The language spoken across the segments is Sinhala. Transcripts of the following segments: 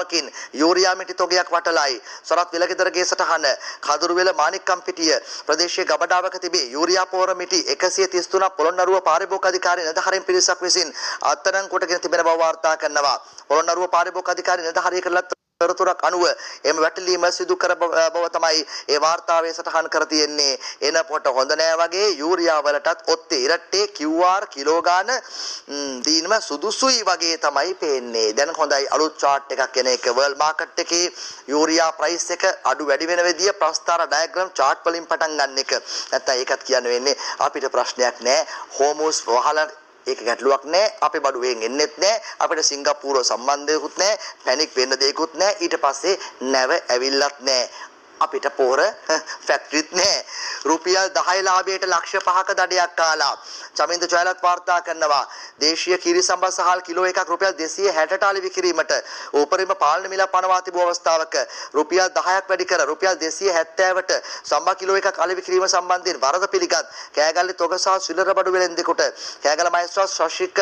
වකින් යූරියා මිටි තොගයක් වටලයි සරත් විලකදරගේ සටහන කදුරුවෙල මාණික්කම් පිටිය ප්‍රදේශයේ ගබඩාවක තිබේ යූරියා පෝර මිටි 133ක් පොළොන්නරුව පාරිභෝගික අධිකාරී නිලධාරීන් පිරිසක් විසින් අත්අඩංගුවට කොටගෙන තිබෙන බව වාර්තා කරනවා පොළොන්නරුව පාරිභෝගික අධිකාරී නිලධාරියෙක් කළත් තොරතුරක් අනුව එම වැටලීම සිදු කර බව තමයි ඒ වාර්තාවේ සටහන් කර තියෙන්නේ එනකොට හොඳ නෑ වගේ යූරියා වලටත් ඔත්තේ ඉරට්ටේ QR කිලෝ ගාන දීනම සුදුසුයි වගේ තමයි පේන්නේ දැන් හොඳයි අලුත් chart එකක් එන එක world market එකේ යූරියා price එක අඩු වැඩි වෙන විදිය ප්‍රස්තාර diagram chart වලින් පටන් ගන්න එක නැත්නම් ඒකත් කියන්න වෙන්නේ අපිට ප්‍රශ්නයක් නෑ හෝමෝස් වහලා ඒක ගැටලුවක් නෑ අපේ බඩුවෙන් එන්නෙත් නෑ අපිට සිංගප්පූරුව සම්බන්ධයකුත් නෑ පැනික් වෙන්න දෙයක්වත් නෑ ඊට පස්සේ නැව ඇවිල්ලත් නෑ අපිට පොර ෆැක්ටරිත් නෑ රුපියල් 10 ලාභයට ලක්ෂ 5ක දඩයක් කාලා චමින්ද ජයලත් වාර්තා කරනවා දේශීය කිරි සම්බස් සහල් කිලෝ එකක් රුපියල් 260ට අලි විකිරීමට උපරිම පාලන මිල පනවා තිබූ අවස්ථාවක රුපියල් 10ක් වැඩි කර රුපියල් 270ට සම්බා කිලෝ එකක් අලි විකිරීම සම්බන්ධයෙන් වරද පිළිගත් කෑගල්ලේ තොග සහ සිලර බඩු වෙලෙන්දෙකුට කෑගල්ල මහේස්ත්‍රාත් ශශික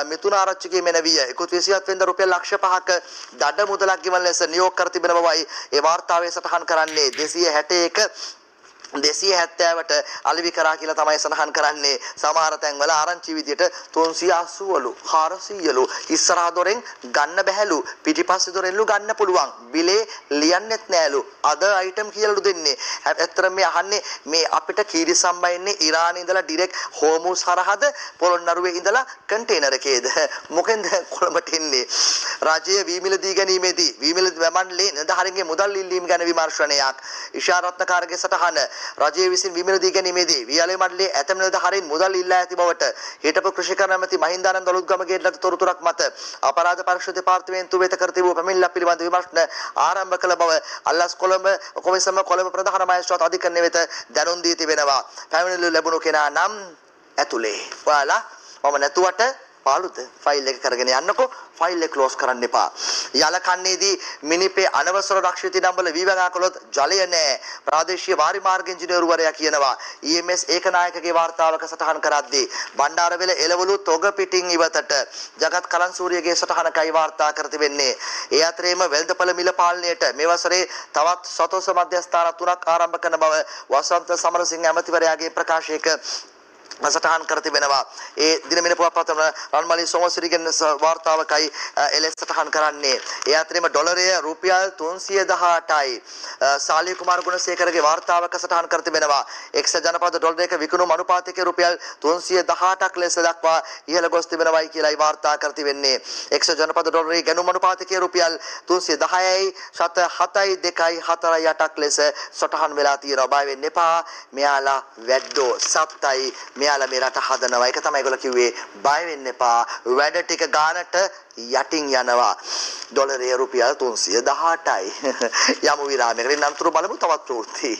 මිතුන ආරච්චිගේ මෙනවිය 27 වෙනිදා රුපියල් ලක්ෂ 5ක දඩ මුදලක් ගෙවන ලෙස නියෝග කර තිබෙන බවයි ඒ වාර්තාවේ සටහන් කරන්නේ 261 270ට අලෙවි කරා කියලා තමයි සඳහන් කරන්නේ සමහර තැන්වල ආරංචි විදියට 380ලු 400ලු ඉස්සරහ දොරෙන් ගන්න බැහැලු පිටිපස්සේ දොරෙන්ලු ගන්න පුළුවන් බිලේ ලියන්නෙත් නෑලු අද අයිටම් කියලාලු දෙන්නේ ඇත්තට මේ අහන්නේ මේ අපිට කීරි සම්බයින්නේ ඉරානයේ ඉඳලා ඩිරෙක්ට් හෝමුස් හරහාද පොළොන්නරුවේ ඉඳලා කන්ටේනර් එකේද මොකෙන්ද කොළඹට එන්නේ රාජ්‍ය වීමිල දී ගැනීමේදී වීමිල මණ්ඩලයේ නිලධාරීන්ගේ මුදල් ඉල්ලීම ගැන විමර්ශනයක් ඉෂාරත්නකාරගේ සටහන රජයේ විසින් විමිල දී ගැනීමේදී වියලේ මණ්ඩලයේ ඇතැම් නිලධාරීන් මුදල් ඉල්ලා ඇති බවට හිටපු කෘෂිකර්ම ඇමති මහින්දානන්ද ඔලුත්ගමගේ ලද තොරතුරක් මත අපරාධ පරීක්ෂණ දෙපාර්තමේන්තුව වෙත කර තිබූ පැමිණිල්ලක් පිළිබඳ විමර්ශන ආරම්භ කළ බව අල්ලස් කොළඹ කොමිසම කොළඹ ප්‍රධාන මහේස්ත්‍රාත් අධිකරණය වෙත දැනුම් දී තිබෙනවා පැමිණිල්ල ලැබුණු කෙනා නම් ඇතුලේ ඔයාලා මම නැතුවට පාළුද ෆයිල් එක කරගෙන යන්නකෝ ෆයිල් එක ක්ලෝස් කරන්න එපා යලකන්නේදී මිනිපේ අනවසර රක්ෂිත නම්බල වීවගා කළොත් ජලය නැහැ ප්‍රාදේශීය වාරි මාර්ග ඉංජිනේරුවරයා කියනවා EMS ඒකනායකගේ වාර්තාවක සටහන් කරද්දී බණ්ඩාරවෙල එළවලු තොග පිටින් ඉවතට ජගත් කලන්සූරියගේ සටහනකයි වාර්තා කර තිබෙන්නේ ඒ අතරේම වෙළඳපළ මිල පාලනයට මේ වසරේ තවත් සතෝස මධ්‍යස්ථාන 3ක් ආරම්භ කරන බව වසන්ත සමරසිංහ ඇමතිවරයාගේ ප්‍රකාශයක සටහන් කර තිබෙනවා ඒ දිනමින පුවත්පත රන්මලි සෝමසිරිගෙන් වාර්තාවකයි එලෙස සටහන් කරන්නේ ඒ අතරේම ඩොලරය රුපියල් 318යි සාලි කුමාර ගුණසේකරගේ වාර්තාවක සටහන් කර තිබෙනවා එක්සත් ජනපද ඩොලරයක විකුණුම් අනුපාතයක රුපියල් 318ක් ලෙස දක්වා ඉහළ ගොස් තිබෙනවායි කියලායි වාර්තා කර තිබෙන්නේ එක්සත් ජනපද ඩොලරයේ ගැනුම් අනුපාතයක රුපියල් 310යි 7.2.4.8ක් ලෙස සටහන් වෙලා තියෙනවා බය වෙන්න එපා මෙයාලා වැද්දෝ සත්තයි මෙයාලා මේ රට හදනවා ඒක තමයි ඒගොල්ලෝ කිව්වේ බය වෙන්න එපා වැඩ ටික ගානට යටින් යනවා ඩොලරය රුපියල් 318යි යමු විරාමයකට නම්තුරු බලමු තවත් ප්‍රවෘත්ති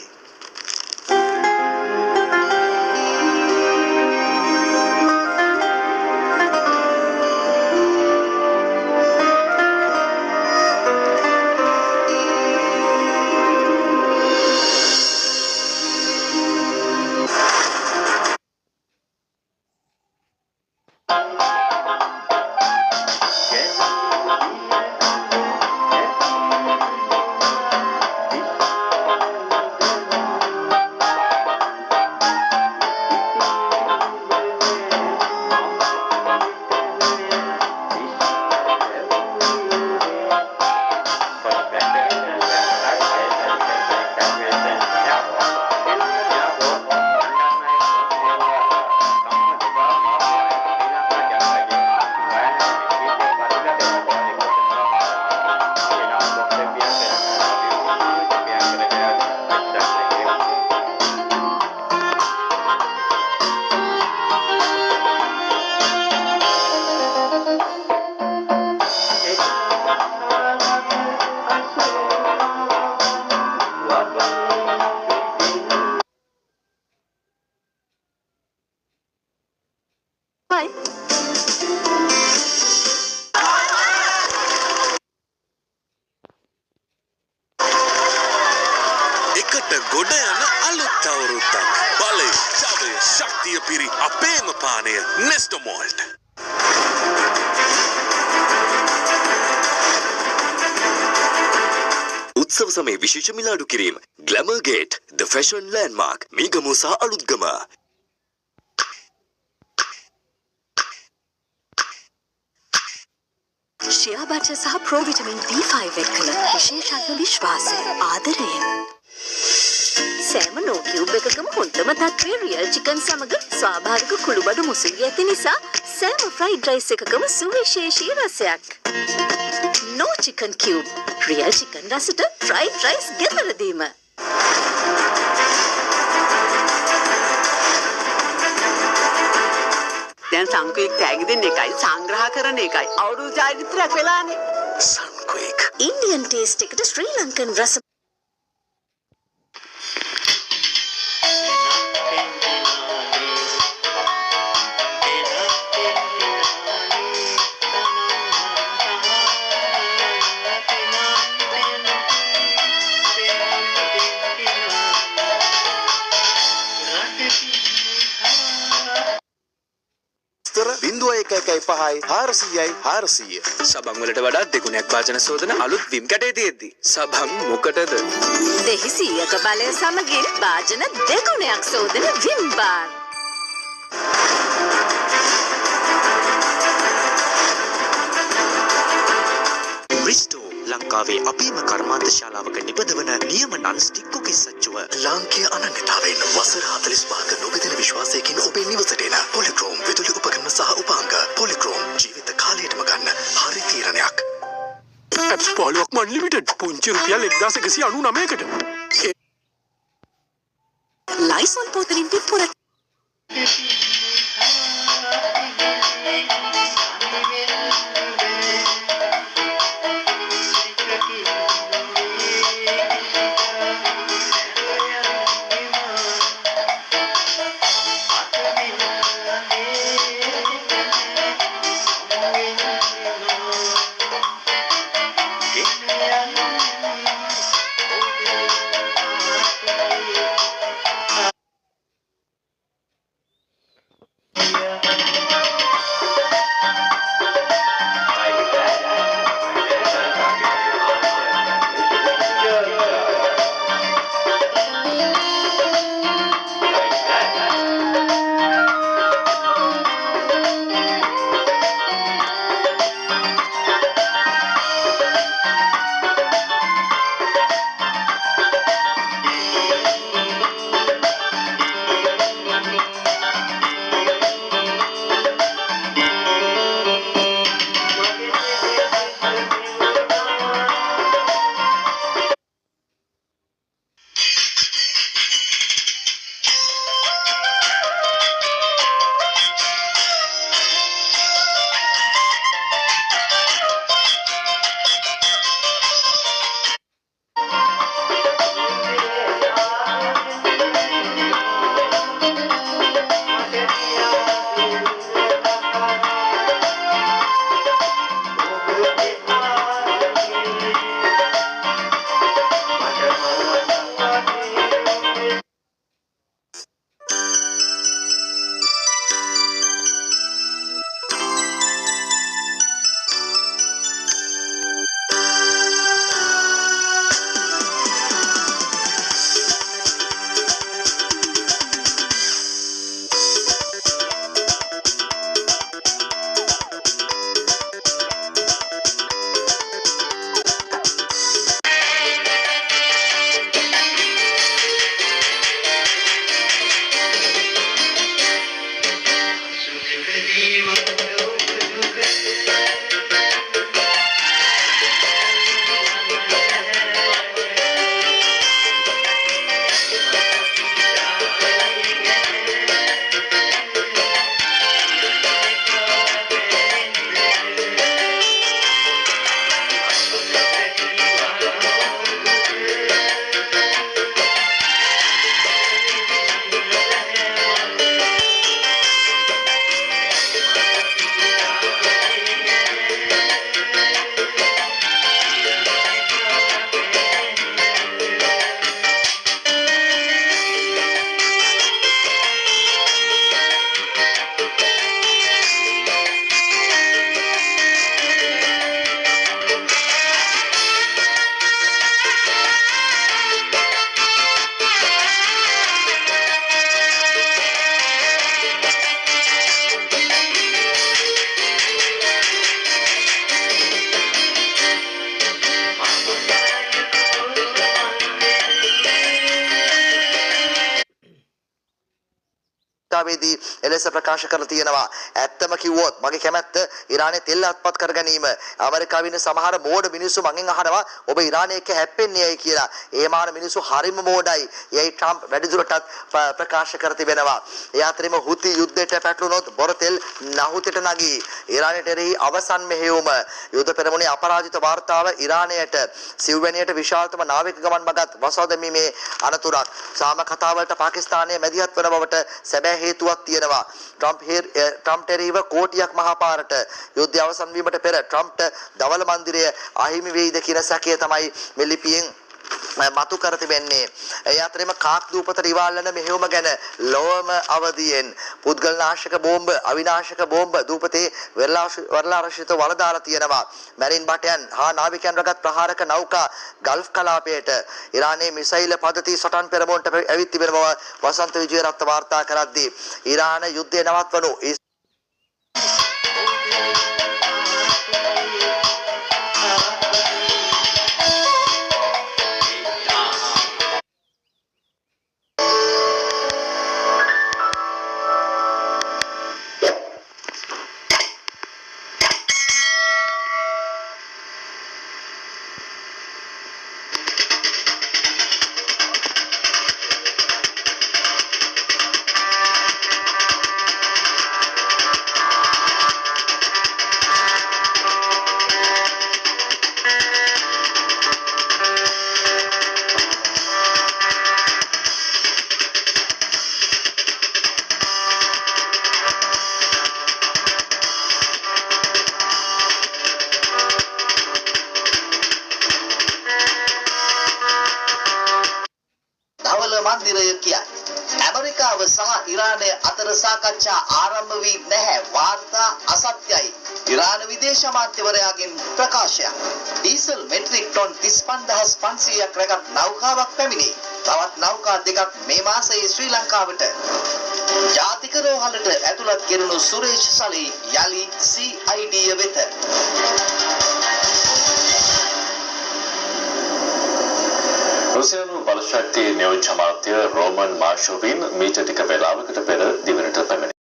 ගොඩ යන අලුත් අවුරුද්දක්. බලය, ජවය, ශක්තිය පිරි අපේම පානය නෙස්ටමෝල්ට්. උත්සව සමයේ විශේෂ මිලාඩු කිරීම Glamour Gate The Fashion Landmark මීගමු සහ අලුත්ගම. ශියා බටර් සහ ප්‍රෝ විටමින් B5 එක්කල විශේෂඥ විශ්වාසය ආදරයෙන් සෑම නෝකියුබ් එකකම හොඳම තත්ත්වයේ රියල් චිකන් සමග ස්වාභාවික කුළුබඩු මුසුලි ඇති නිසා සෑම ෆ්‍රයිඩ් රයිස් එකකම සුවිශේෂී රසයක්. No chicken cube. Real chicken රසට ෆ්‍රයිඩ් රයිස් ගෙදරදීම. දැන් සංකුයික් තෑගි දෙන්න එකයි සංග්‍රහ කරන එකයි අවුරුදු චාරිත්‍රාක් වෙලානේ. Sunquick Indian taste එකට ශ්‍රී ලංකන් රස බිඳුව 1.5යි 400යි 400. සබන් වලට වඩා දෙගුණයක් වාජන සෝදන අලුත් විම් කැටේ තියෙද්දි සබන් මොකටද? 200ක බලය සමගින් වාජන දෙගුණයක් සෝදන විම් බාර්. Bristow ලංකාවේ අපේම කර්මාන්ත ශාලාවක නිපදවන නියම නන් ස්ටික් කුකිස් සච්චුව ලාංකීය අනන්‍යතාවයෙන් වසර 45ක නොබෙදෙන විශ්වාසයකින් ඔබේ නිවසට එන පොලික්‍රෝම් විදුලි උපකරණ සහ උපාංග පොලික්‍රෝම් ජීවිත කාලයටම ගන්න හරි තීරණයක්. ඇප්ස් පාලුවක් අන්ලිමිටඩ් පුංචි රුපියල් 1199කට. ලයිසොල් පොතලින් පිපුර වාර්තාවේදී එලෙස ප්‍රකාශ කරලා තියෙනවා. ඇත්තම කිව්වොත් මගේ කැමැත්ත ඉරානයේ තෙල් අත්පත් කර ගැනීම. ඇමරිකාවේ ඉන්න සමහර මෝඩ මිනිස්සු මගෙන් අහනවා ඔබ ඉරානයේ එක්ක හැප්පෙන්නේ ඇයි කියලා. ඒ මාන මිනිස්සු හරිම මෝඩයි. යයි ට්‍රම්ප් වැඩිදුරටත් ප්‍රකාශ කර තිබෙනවා. ඒ අතරින්ම හුති යුද්ධයට පැටළුනොත් බොර තෙල් නහුතට නගී. ඉරානයට එරෙහි අවසන් මෙහෙයුම. යුද්ධ පෙරමුණේ අපරාජිත වාර්තාව ඉරානයට සිව්වැනියට විශාලතම නාවික ගමන් මගත් වසා දැමීමේ අනතුරක්. සාම කතාවලට පාකිස්තානයේ මැදිහත් වන බවට සැබෑ හේතුවක් තියෙනවා. ට්‍රම්ප් එරෙහිව කෝටියක් මහපාරට යුද්ධය අවසන් වීමට පෙර ට්‍රම්ප්ට දවල මන්දිරය අහිමි වෙයිද කියන සැකය තමයි මේ ලිපියෙන් මතු කර තිබෙන්නේ. ඒ අතරින්ම කාක් දූපතට ඉවල්ලන මෙහෙයුම ගැන ලොවම අවදියෙන් පුද්ගල නාශක බෝම්බ අවිනාශක බෝම්බ දූපතේ වරලාරශිත වලදාලා තියෙනවා. මැරින් බටයන් හා නාවිකයන් රගත් ප්‍රහාරක නෞකා ගල්ෆ් කලාපයට ඉරානයේ මිසයිල් පද්ධති සටන් පෙරමුණට ඇවිත් තිබෙන බව වසන්ත විජේරත්න වාර්තා කරද්දී ඉරාන යුද්ධය නවත්වනු මන්දිරය කියයි. ඇමරිකාව සහ ඉරානය අතර සාකච්ඡා ආරම්භ වී නැහැ. වාර්තා අසත්‍යයි. ඉරාන විදේශ අමාත්‍යවරයාගෙන් ප්‍රකාශයක්. ඩීසල් මෙට්‍රික් ටොන් 35500ක් රැගත් නෞකාවක් පැමිණි. තවත් නෞකා දෙකක් මේ මාසයේ ශ්‍රී ලංකාවට ජාතික රෝහලට ඇතුළත් කෙරුණු සුරේෂ් සලී යලි CID වෙත. රුසියානු බලශක්ති නියෝජ්‍ය අමාත්‍ය රෝමන් මාෂෝවින් මීට ටික වේලාවකට පෙර දිවයිනට පැමිණි.